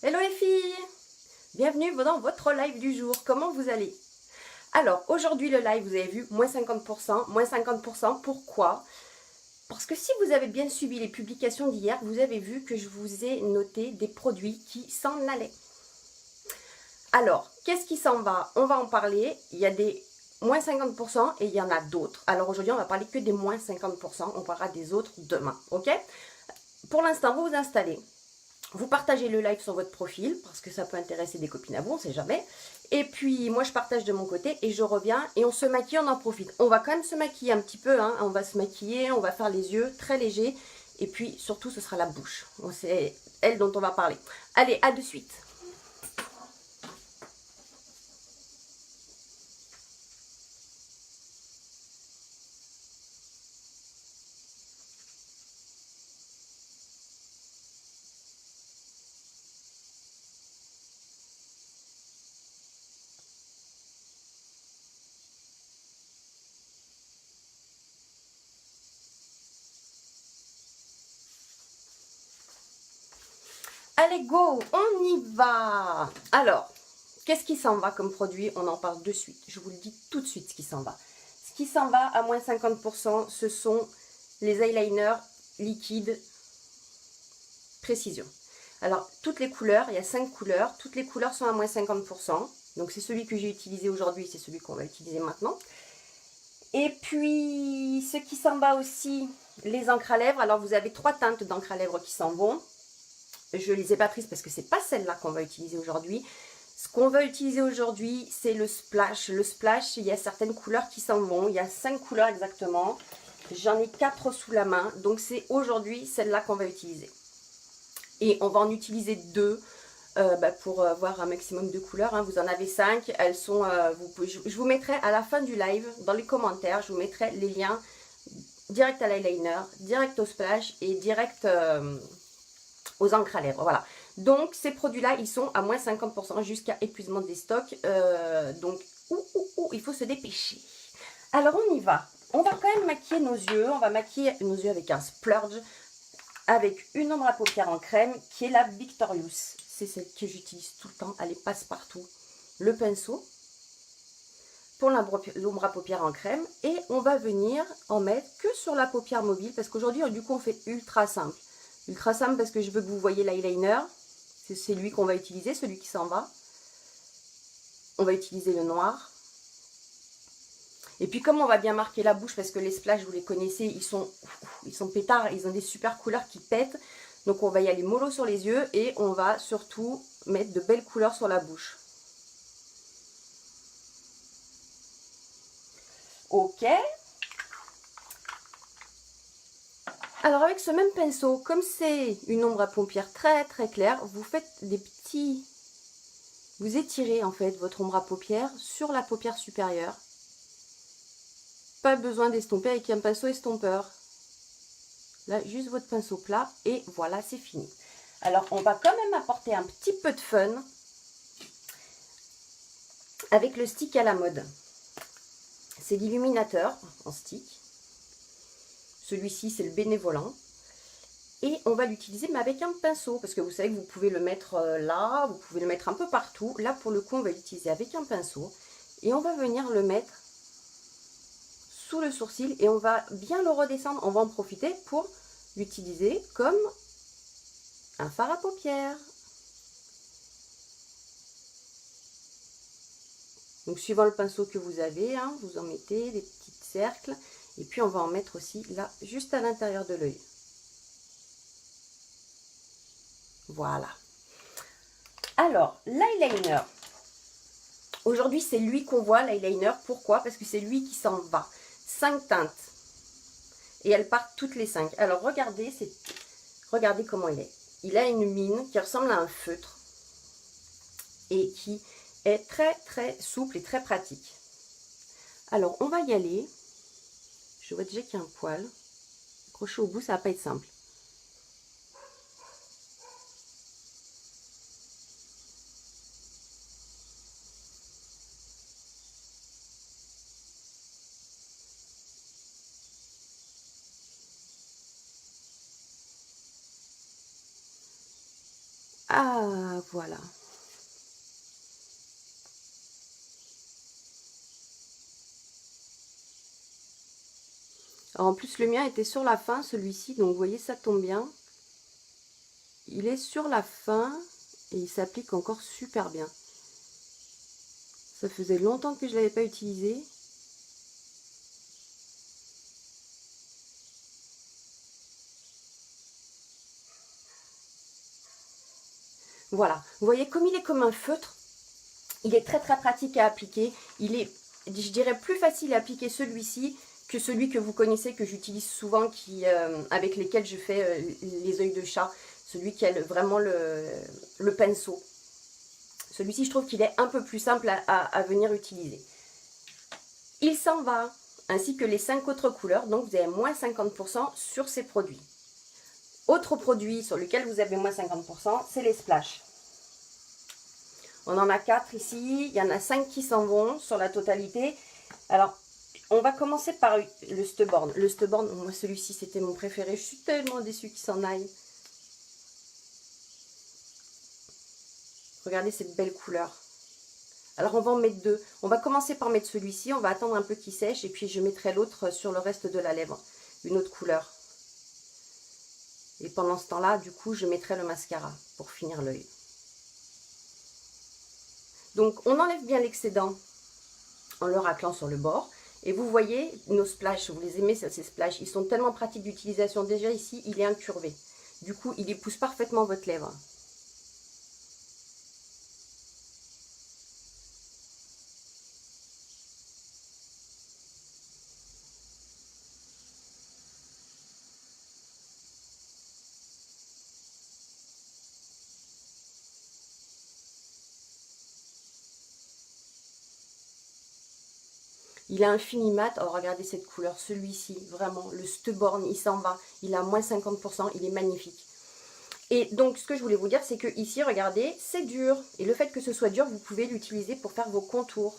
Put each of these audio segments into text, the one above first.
Hello les filles, bienvenue dans votre live du jour. Comment vous allez? Alors aujourd'hui le live, vous avez vu, moins 50%. Moins 50%, pourquoi? Parce que si vous avez bien suivi les publications d'hier, vous avez vu que je vous ai noté des produits qui s'en allaient. Alors, qu'est-ce qui s'en va? On va en parler. Il y a des moins 50% et il y en a d'autres. Alors aujourd'hui, on va parler que des moins 50%. On parlera des autres demain, ok? Pour l'instant, vous vous installez. Vous partagez le live sur votre profil parce que ça peut intéresser des copines à vous, on ne sait jamais. Et puis moi je partage de mon côté et je reviens et on se maquille, on en profite. On va quand même se maquiller un petit peu, hein. On va se maquiller, on va faire les yeux très légers. Et puis surtout ce sera la bouche. C'est elle dont on va parler. Allez, à de suite. Allez, go, on y va. Alors, qu'est-ce qui s'en va comme produit? On en parle de suite. Je vous le dis tout de suite ce qui s'en va. Ce qui s'en va à moins 50%, ce sont les eyeliners liquides précision. Alors, toutes les couleurs, il y a 5 couleurs. Toutes les couleurs sont à moins 50%. Donc, c'est celui que j'ai utilisé aujourd'hui, c'est celui qu'on va utiliser maintenant. Et puis, ce qui s'en va aussi, les encres à lèvres. Alors, vous avez 3 teintes d'encre à lèvres qui s'en vont. Je ne les ai pas prises parce que c'est pas celle-là qu'on va utiliser aujourd'hui. Ce qu'on va utiliser aujourd'hui, c'est le splash. Le splash, il y a certaines couleurs qui s'en vont. Il y a 5 couleurs exactement. J'en ai 4 sous la main. Donc, c'est aujourd'hui celle-là qu'on va utiliser. Et on va en utiliser 2 pour avoir un maximum de couleurs. Hein. Vous en avez 5. Elles sont, je vous mettrai à la fin du live, dans les commentaires, je vous mettrai les liens direct à l'eyeliner, direct au splash et direct aux encres à lèvres. Voilà. Donc ces produits-là, ils sont à moins 50% jusqu'à épuisement des stocks. Donc, il faut se dépêcher. Alors on y va. On va quand même maquiller nos yeux. On va maquiller nos yeux avec un splurge, avec une ombre à paupières en crème qui est la Victorious. C'est celle que j'utilise tout le temps. Elle est passe-partout. Le pinceau pour l'ombre à paupières en crème. Et on va venir en mettre que sur la paupière mobile parce qu'aujourd'hui, du coup, on fait ultra simple. Ultra simple parce que je veux que vous voyez l'eyeliner. C'est lui qu'on va utiliser, celui qui s'en va. On va utiliser le noir. Et puis comme on va bien marquer la bouche, parce que les splash, vous les connaissez, ils sont pétards, ils ont des super couleurs qui pètent. Donc on va y aller mollo sur les yeux et on va surtout mettre de belles couleurs sur la bouche. Ok. Alors avec ce même pinceau, comme c'est une ombre à paupières très très claire, vous faites des petits... Vous étirez en fait votre ombre à paupières sur la paupière supérieure. Pas besoin d'estomper avec un pinceau estompeur. Là, juste votre pinceau plat et voilà, c'est fini. Alors, on va quand même apporter un petit peu de fun avec le stick à la mode. C'est l'illuminateur en stick. Celui-ci, c'est le bénévolant. Et on va l'utiliser, mais avec un pinceau, parce que vous savez que vous pouvez le mettre là, vous pouvez le mettre un peu partout. Là, pour le coup, on va l'utiliser avec un pinceau. Et on va venir le mettre sous le sourcil et on va bien le redescendre. On va en profiter pour l'utiliser comme un fard à paupières. Donc suivant le pinceau que vous avez, hein, vous en mettez des petits cercles. Et puis on va en mettre aussi là, juste à l'intérieur de l'œil. Voilà. Alors, l'eyeliner. Aujourd'hui, c'est lui qu'on voit, l'eyeliner. Pourquoi? Parce que c'est lui qui s'en va. 5 teintes. Et elles partent toutes les 5. Alors, regardez comment il est. Il a une mine qui ressemble à un feutre. Et qui est très très souple et très pratique. Alors, on va y aller. Je vois déjà qu'il y a un poil. Accroché au bout, ça va pas être simple. Ah, voilà. Alors, en plus, le mien était sur la fin, celui-ci, donc vous voyez, ça tombe bien. Il est sur la fin et il s'applique encore super bien. Ça faisait longtemps que je ne l'avais pas utilisé. Voilà, vous voyez, comme il est comme un feutre, il est très très pratique à appliquer. Il est, je dirais, plus facile à appliquer celui-ci que celui que vous connaissez, que j'utilise souvent, avec lesquels je fais les œils de chat. Celui qui a vraiment le pinceau. Celui-ci, je trouve qu'il est un peu plus simple à venir utiliser. Il s'en va, ainsi que les 5 autres couleurs, donc vous avez moins 50% sur ces produits. Autre produit sur lequel vous avez moins 50%, c'est les splashes. On en a 4 ici, il y en a 5 qui s'en vont sur la totalité. Alors, on va commencer par le Stubborn. Le Stubborn, moi celui-ci c'était mon préféré, je suis tellement déçue qu'il s'en aille. Regardez cette belle couleur. Alors on va en mettre 2. On va commencer par mettre celui-ci, on va attendre un peu qu'il sèche et puis je mettrai l'autre sur le reste de la lèvre. Une autre couleur. Et pendant ce temps-là, du coup, je mettrai le mascara pour finir l'œil. Donc on enlève bien l'excédent en le raclant sur le bord. Et vous voyez nos splashes, vous les aimez ces splashes, ils sont tellement pratiques d'utilisation. Déjà ici, il est incurvé. Du coup, il épouse parfaitement votre lèvre. Il a un fini mat. Oh, regardez cette couleur, celui-ci, vraiment, le Stubborn, il s'en va. Il a moins 50%, il est magnifique. Et donc, ce que je voulais vous dire, c'est que ici, regardez, c'est dur. Et le fait que ce soit dur, vous pouvez l'utiliser pour faire vos contours.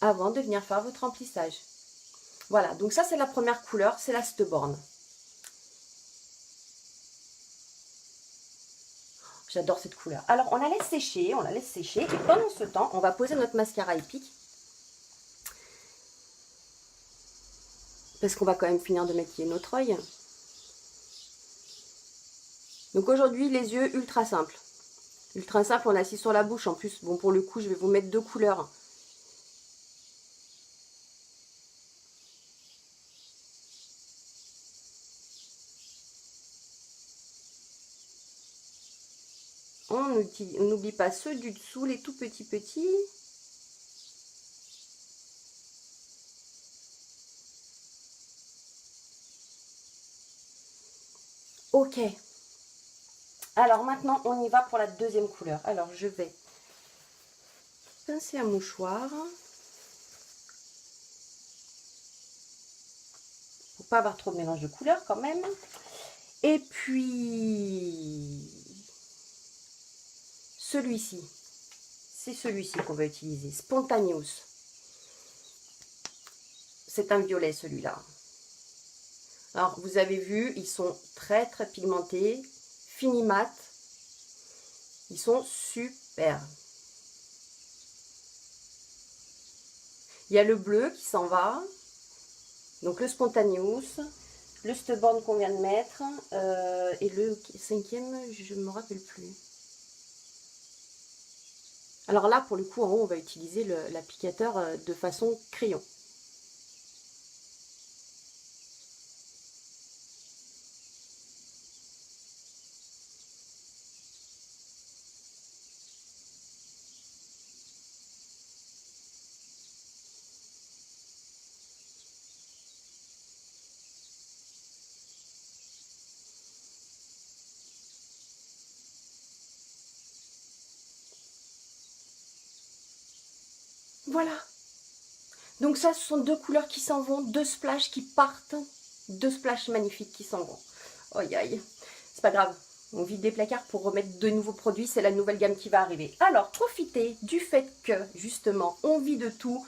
Avant de venir faire votre remplissage. Voilà, donc ça c'est la première couleur, c'est la Stubborn. J'adore cette couleur. Alors on la laisse sécher, et pendant ce temps, on va poser notre mascara épique. Parce qu'on va quand même finir de maquiller notre œil. Donc aujourd'hui, les yeux ultra simples. Ultra simple, on est assis sur la bouche. En plus, bon pour le coup, je vais vous mettre 2 couleurs. On n'oublie pas ceux du dessous, les tout petits. Ok. Alors maintenant, on y va pour la deuxième couleur. Alors je vais pincer un mouchoir. Pour pas avoir trop de mélange de couleurs quand même. Et puis, celui-ci. C'est celui-ci qu'on va utiliser. Spontaneous. C'est un violet celui-là. Alors, vous avez vu, ils sont très très pigmentés. Fini mat. Ils sont super. Il y a le bleu qui s'en va. Donc le Spontaneous. Le Stubborn qu'on vient de mettre. Et le 5e, je ne me rappelle plus. Alors là, pour le coup, en haut, on va utiliser l'applicateur de façon crayon. Voilà. Donc ça, ce sont 2 couleurs qui s'en vont, 2 splashes qui partent, 2 splashes magnifiques qui s'en vont. Aïe aïe, c'est pas grave. On vide des placards pour remettre de nouveaux produits, c'est la nouvelle gamme qui va arriver. Alors, profitez du fait que, justement, on vide tout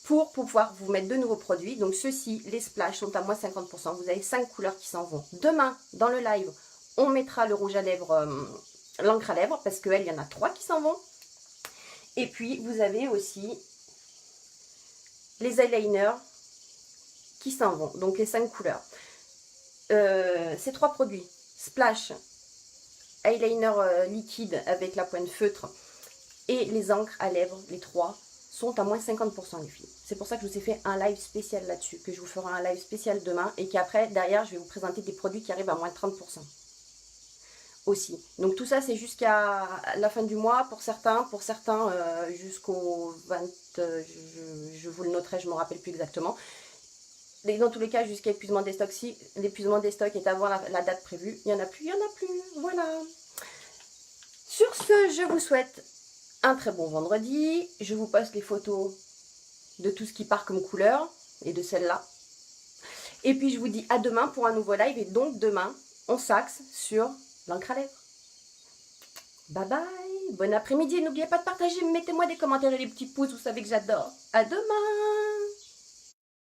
pour pouvoir vous mettre de nouveaux produits. Donc, ceux-ci, les splash, sont à moins 50%. Vous avez 5 couleurs qui s'en vont. Demain, dans le live, on mettra le rouge à lèvres, l'encre à lèvres, parce qu'il y en a 3 qui s'en vont. Et puis, vous avez aussi les eyeliners qui s'en vont. Donc, les 5 couleurs. Ces 3 produits, splash, eyeliner liquide avec la pointe feutre et les encres à lèvres, les 3, sont à moins 50% les filles. C'est pour ça que je vous ai fait un live spécial là-dessus, que je vous ferai un live spécial demain et qu'après, derrière, je vais vous présenter des produits qui arrivent à moins 30% aussi. Donc tout ça, c'est jusqu'à la fin du mois pour certains jusqu'au 20, je vous le noterai, je ne me rappelle plus exactement. Et dans tous les cas, jusqu'à épuisement des stocks, si l'épuisement des stocks est avant la date prévue, il n'y en a plus, voilà. Sur ce, je vous souhaite un très bon vendredi. Je vous poste les photos de tout ce qui part comme couleur et de celle-là. Et puis je vous dis à demain pour un nouveau live. Et donc demain, on s'axe sur l'encre à lèvres. Bye bye, bon après-midi. N'oubliez pas de partager, mettez-moi des commentaires et des petits pouces, vous savez que j'adore. À demain.